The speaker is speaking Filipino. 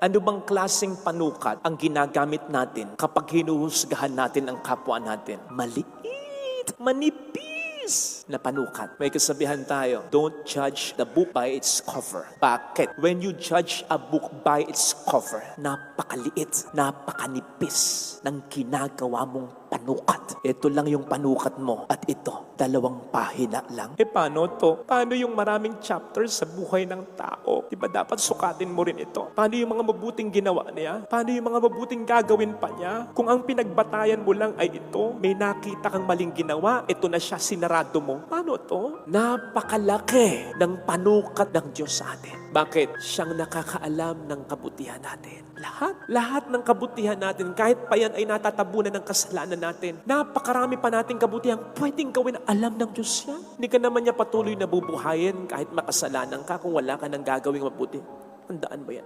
Ano bang klaseng panukat ang ginagamit natin kapag hinuhusgahan natin ang kapwa natin? Maliit, manipis na panukat. May kasabihan tayo, don't judge the book by its cover. Bakit? When you judge a book by its cover, napakaliit, napakanipis ng ginagawa mong panukat. Ito lang yung panukat mo at ito, 2 pahina lang. Paano to? Paano yung maraming chapters sa buhay ng tao? Diba dapat sukatin mo rin ito? Paano yung mga mabuting ginawa niya? Paano yung mga mabuting gagawin pa niya? Kung ang pinagbatayan mo lang ay ito, may nakita kang maling ginawa, ito na siya, sinarado mo. Paano to? Napakalaki ng panukat ng Diyos sa atin. Bakit? Siyang nakakaalam ng kabutihan natin. Lahat ng kabutihan natin, kahit pa yan ay natatabunan ng kasalanan natin, napakarami pa nating kabutihan pwedeng gawin, alam ng Diyos yan. Hindi ka naman niya patuloy na bubuhayin kahit makasalanan ka kung wala ka nang gagawing mabuti. Tandaan mo yan.